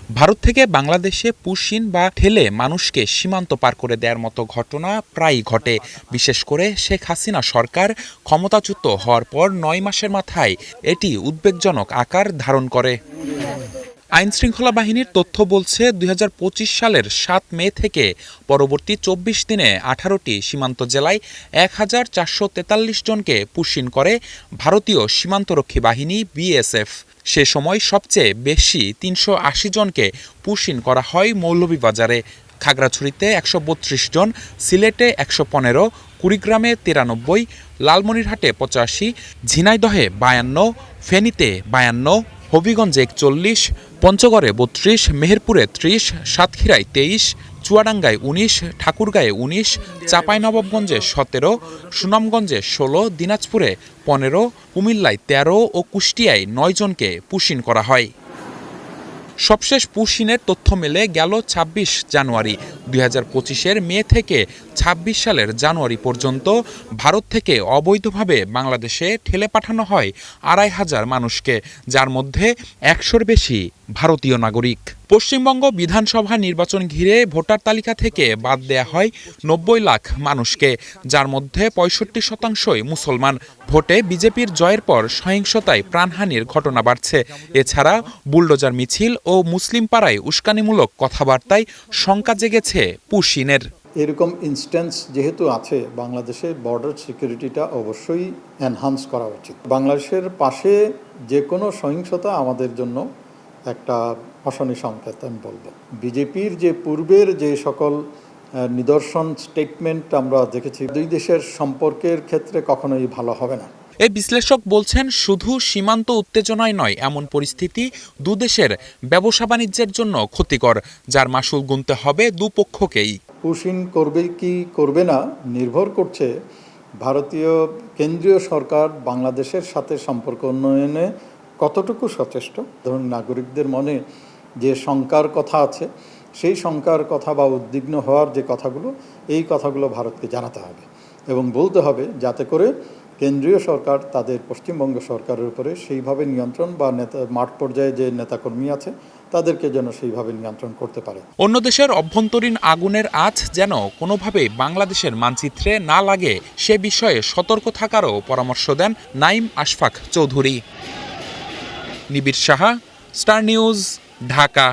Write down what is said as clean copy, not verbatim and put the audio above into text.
ভারত থেকে বাংলাদেশে পুশিন বা ঠেলে মানুষকে সীমান্ত পার করে দেওয়ার মতো ঘটনা প্রায়ই ঘটে। বিশেষ করে শেখ হাসিনা সরকার ক্ষমতাচ্যুত হওয়ার পর ৯ মাসের মাথায় এটি উদ্বেগজনক আকার ধারণ করে। আইনশৃঙ্খলা বাহিনীর তথ্য বলছে ২০২৫ সালের ৭ মে থেকে পরবর্তী ২৪ দিনে ১৮টি সীমান্ত জেলায় ১,৪৪৩ জনকে পুশিন করে ভারতীয় সীমান্তরক্ষী বাহিনী বিএসএফ। সে সময় সবচেয়ে বেশি ৩৮০ জনকে পুশিন করা হয় মৌলভীবাজারে, খাগড়াছড়িতে ১৩২ জন, সিলেটে ১১৫, কুড়িগ্রামে ৯৩, লালমনিরহাটে ৮৫, ঝিনাইদহে ৫২, ফেনীতে ৫২, হবিগঞ্জে ৪১, পঞ্চগড়ে ৩২, মেহেরপুরে ৩০, সাতক্ষীরায় ২৩, চুয়াডাঙ্গায় ১৯, ঠাকুরগাঁয়ে ১৯, চাঁপাইনবাবগঞ্জে ১৭, সুনামগঞ্জে ১৬, দিনাজপুরে ১৫, কুমিল্লায় ১৩ ও কুষ্টিয়ায় ৯ জনকে পুশিন করা হয়। সবশেষ পুশিনের তথ্য মেলে গেল ২৬ জানুয়ারি। ২০২৫-এর মে থেকে ২৬ সালের জানুয়ারি পর্যন্ত ভারত থেকে অবৈধভাবে বাংলাদেশে ঠেলে পাঠানো হয় ২৫০০ মানুষকে, যার মধ্যে ১০০-র বেশি ভারতীয় নাগরিক। পশ্চিমবঙ্গ বিধানসভা নির্বাচন ঘিরে ভোটার তালিকা থেকে বাদ দেয়া হয় ৯০ লাখ মানুষকে, যার মধ্যে ৬৫% মুসলমান। ভোটে বিজেপির জয়ের পর সহিংসতায় প্রাণহানির ঘটনা বাড়ছে। এছাড়া বুলডোজার মিছিল ও মুসলিম পাড়ায় উস্কানিমূলক কথাবার্তায় শঙ্কা জেগেছে পুশিনের। এরকম ইনস্ট্যান্স যেহেতু আছে, বাংলাদেশের বর্ডার সিকিউরিটিটা অবশ্যই এনহান্স করা উচিত। বাংলাদেশের পাশে যে কোনো সহিংসতা আমাদের জন্য একটা অশনি সংকেত আমি বলবো। বিজেপির যে পূর্বের যে সকল নিদর্শন স্টেটমেন্ট আমরা দেখেছি, দুই দেশের সম্পর্কের ক্ষেত্রে কখনোই ভালো হবে না। এই বিশ্লেষক বলছেন, শুধু সীমান্ত উত্তেজনায় নয়, এমন পরিস্থিতি দুদেশের ব্যবসা বাণিজ্যের জন্য ক্ষতিকর, যার মাসুল গুনতে হবে দুপক্ষকেই। পুশিন করবে কি করবে না নির্ভর করছে ভারতীয় কেন্দ্রীয় সরকার বাংলাদেশের সাথে সম্পর্ক উন্নয়নে কতটুকু সচেষ্ট। ধরুন, নাগরিকদের মনে যে শঙ্কার কথা আছে, সেই শঙ্কার কথা বা উদ্বিগ্ন হওয়ার যে কথাগুলো, এই কথাগুলো ভারতকে জানাতে হবে এবং বলতে হবে, যাতে করে কেন্দ্রীয় সরকার তাদের পশ্চিমবঙ্গ সরকারের উপরে সেইভাবে নিয়ন্ত্রণ বা মাঠ পর্যায়ে যে নেতাকর্মী আছে তাদেরকে যেন সেইভাবে নিয়ন্ত্রণ করতে পারে। অন্য দেশের অভ্যন্তরীণ আগুনের আঁচ যেন কোনোভাবেই বাংলাদেশের মানচিত্রে না লাগে, সে বিষয়ে সতর্ক থাকারও পরামর্শ দেন নাঈম আশফাক চৌধুরী। নিবিড় সাহা, স্টার নিউজ, ঢাকা।